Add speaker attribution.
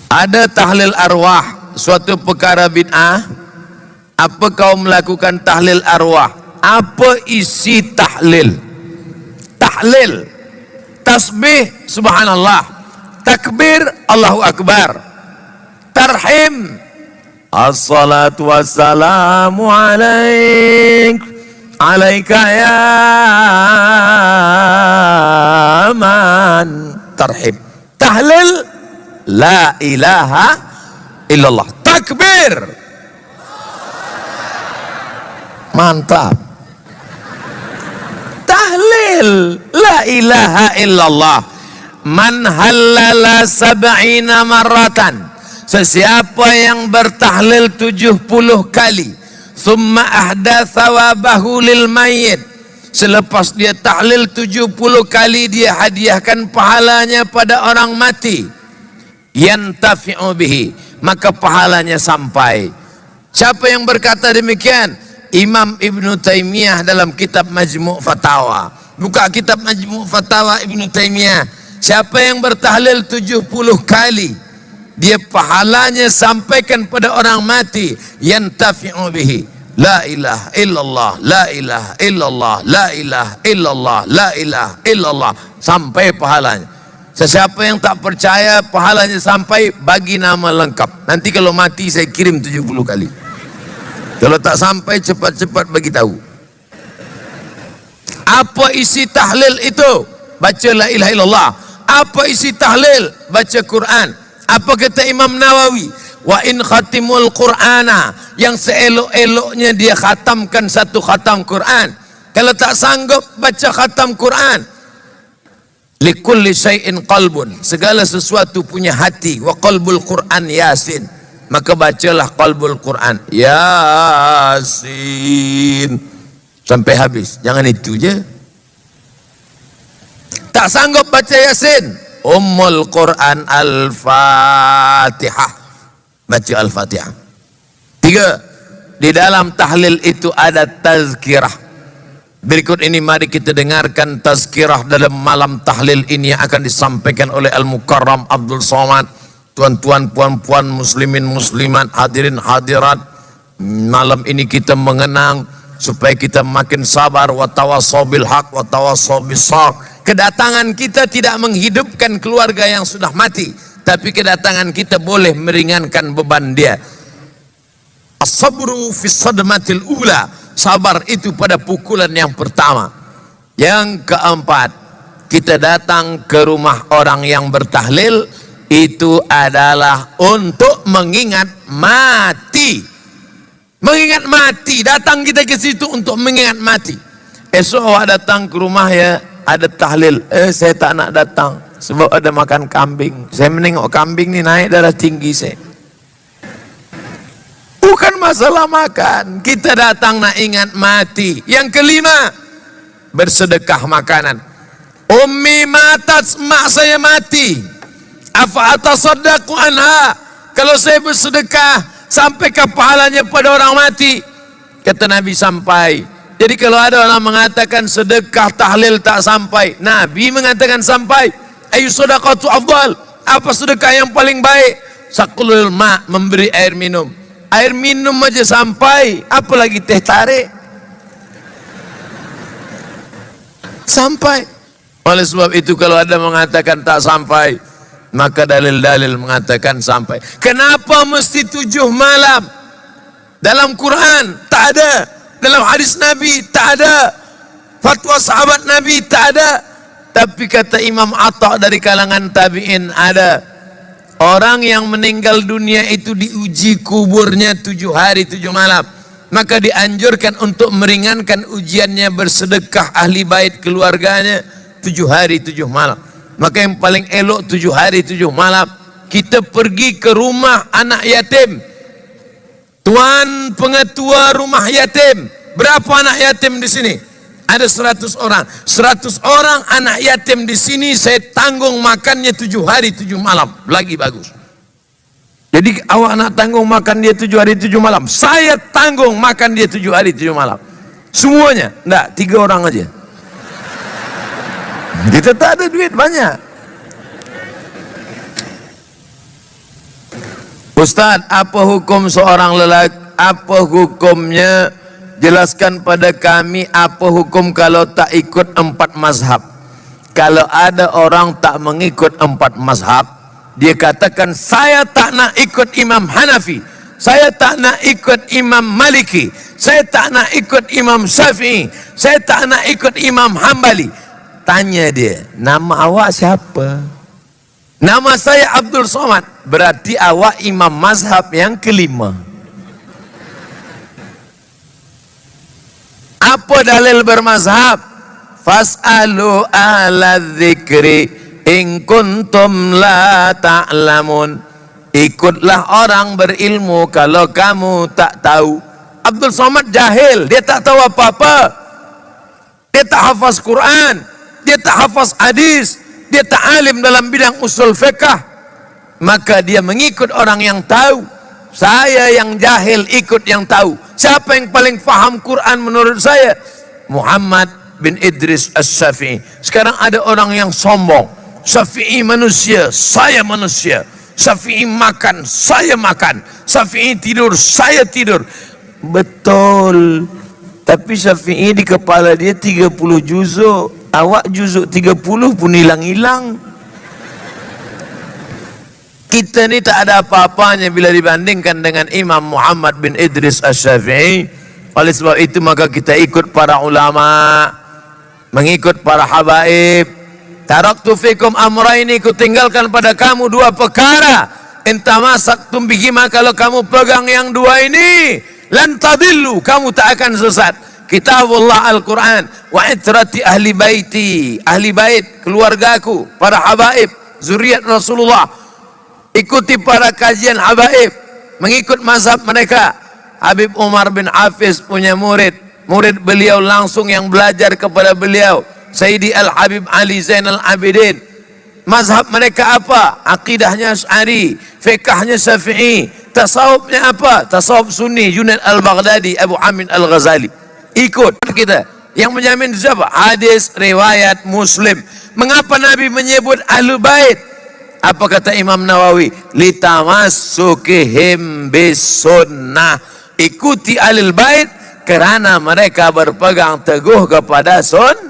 Speaker 1: Ada tahlil arwah suatu perkara bid'ah? Apa kau melakukan tahlil arwah? Apa isi tahlil? Tahlil, tasbih subhanallah, takbir Allahu akbar, tarhim assalatu wassalamu alaik alaika ya man, tarhim. Tahlil la ilaha illallah, takbir, mantap. Tahlil la ilaha illallah, man halala sab'ina marratan, sesiapa yang bertahlil 70 kali, thumma ahda thawabahu lil mayyit, selepas dia tahlil 70 kali dia hadiahkan pahalanya pada orang mati, yantafi'u bihi, maka pahalanya sampai. Siapa yang berkata demikian? Imam Ibn Taymiyah dalam kitab Majmu' Fatawa. Buka kitab Majmu' Fatawa Ibn Taymiyah. Siapa yang bertahlil 70 kali, dia pahalanya sampaikan pada orang mati, yantafi'u bihi, la ilaha illallah, la ilaha illallah, la ilaha illallah, la ilaha illallah, sampai pahalanya. Sesiapa yang tak percaya pahalanya sampai, bagi nama lengkap. Nanti kalau mati saya kirim 70 kali. Kalau tak sampai cepat-cepat bagi tahu. Apa isi tahlil itu? Baca la ilaha illallah. Apa isi tahlil? Baca Quran. Apa kata Imam Nawawi? Wa in khatimul Qur'ana, yang seelok-eloknya dia khatamkan satu khatam Quran. Kalau tak sanggup baca khatam Quran, likulli syai'in qalbun, segala sesuatu punya hati. Wa qalbul Quran Yasin, maka bacalah qalbul Quran Yasin sampai habis. Jangan itu je. Tak sanggup baca Yasin, Ummul Quran Al-Fatihah, baca Al-Fatihah. 3. Di dalam tahlil itu ada tazkirah. Berikut ini mari kita dengarkan tazkirah dalam malam tahlil ini yang akan disampaikan oleh Al-Mukarram Abdul Somad. Tuan-tuan, puan-puan, muslimin, muslimat, hadirin, hadirat, malam ini kita mengenang supaya kita makin sabar. Wa tawassaw bil haq wa tawassaw bis sabr. Kedatangan kita tidak menghidupkan keluarga yang sudah mati, tapi kedatangan kita boleh meringankan beban dia. As-sabru fi sadmatil ula, sabar itu pada pukulan yang pertama. Yang keempat, kita datang ke rumah orang yang bertahlil, itu adalah untuk mengingat mati. Mengingat mati, datang kita ke situ untuk mengingat mati. Esok awak datang ke rumah ya, ada tahlil, saya tak nak datang sebab ada makan kambing. Saya menengok kambing ni naik darah tinggi saya. Bukan masalah makan, kita datang nak ingat mati. Yang kelima, bersedekah makanan. Ummi matat, mak saya mati, afa atasaddaqu anha, kalau saya bersedekah sampaikah pahalanya pada orang mati? Kata Nabi, sampai. Jadi kalau ada orang mengatakan sedekah tahlil tak sampai, Nabi mengatakan sampai. Ayu sedekatu afdal, apa sedekah yang paling baik? Saqlul ma, memberi air minum. Air minum aja sampai, apalagi teh tarik. Sampai. Oleh sebab itu kalau ada mengatakan tak sampai, maka dalil-dalil mengatakan sampai. Kenapa mesti 7 malam? Dalam Quran tak ada, dalam hadis Nabi tak ada, fatwa sahabat Nabi tak ada. Tapi kata Imam Atta dari kalangan tabi'in ada. Orang yang meninggal dunia itu diuji kuburnya 7 hari 7 malam. Maka dianjurkan untuk meringankan ujiannya bersedekah ahli bait keluarganya 7 hari 7 malam. Maka yang paling elok 7 hari 7 malam kita pergi ke rumah anak yatim. Tuan pengetua rumah yatim, berapa anak yatim di sini? Ada 100 orang. 100 orang anak yatim di sini saya tanggung makannya 7 hari 7 malam. Lagi bagus. Jadi awak nak tanggung makan dia 7 hari 7 malam, saya tanggung makan dia 7 hari 7 malam. Semuanya. Enggak, 3 orang aja. Kita tak ada duit banyak. Ustaz, apa hukum seorang lelaki? Apa hukumnya? Jelaskan pada kami apa hukum kalau tak ikut 4 mazhab. Kalau ada orang tak mengikut 4 mazhab, dia katakan saya tak nak ikut Imam Hanafi, saya tak nak ikut Imam Maliki, saya tak nak ikut Imam Syafi'i, saya tak nak ikut Imam Hambali. Tanya dia, nama awak siapa? Nama saya Abdul Somad. Berarti awak imam mazhab yang kelima. Apa dalil bermazhab? Fas'alu ahla dzikri in kuntum la ta'lamun. Ikutlah orang berilmu kalau kamu tak tahu. Abdul Somad jahil, dia tak tahu apa-apa. Dia tak hafaz Quran, dia tak hafaz hadis, dia tak alim dalam bidang usul fiqh. Maka dia mengikut orang yang tahu. Saya yang jahil ikut yang tahu. Siapa yang paling faham Quran menurut saya? Muhammad bin Idris As-Syafi'i. Sekarang ada orang yang sombong. Syafi'i manusia, saya manusia. Syafi'i makan, saya makan. Syafi'i tidur, saya tidur. Betul. Tapi Syafi'i di kepala dia 30 juzuk. Awak juzuk 30 pun hilang-hilang. Kita ni tak ada apa-apanya bila dibandingkan dengan Imam Muhammad bin Idris As-Syafi'i. Oleh sebab itu maka kita ikut para ulama, mengikut para habaib. Taraktu fikum amraini, ku tinggalkan pada kamu 2 perkara. Intamasaktum bihima, kalau kamu pegang yang 2 ini, lan tadillu, kamu tak akan sesat. Kitabullah Al-Quran, wa itrati ahli baiti, ahli bait, keluargaku, para habaib, zuriat Rasulullah. Ikuti para kajian habaib, mengikut mazhab mereka. Habib Umar bin Hafiz punya murid beliau langsung yang belajar kepada beliau, Sayyidi Al-Habib Ali Zainal Abidin. Mazhab mereka apa? Aqidahnya Asy'ari, fiqhnya Syafi'i. Tasawufnya apa? Tasawuf Sunni, Junaid Al-Baghdadi, Abu Hamid Al-Ghazali. Ikut kita. Yang menjamin siapa? Hadis riwayat Muslim. Mengapa Nabi menyebut Ahlul Bait? Apa kata Imam Nawawi? Litamassukihim bisunnah. Ikuti Ahlul Bait kerana mereka berpegang teguh kepada sunnah.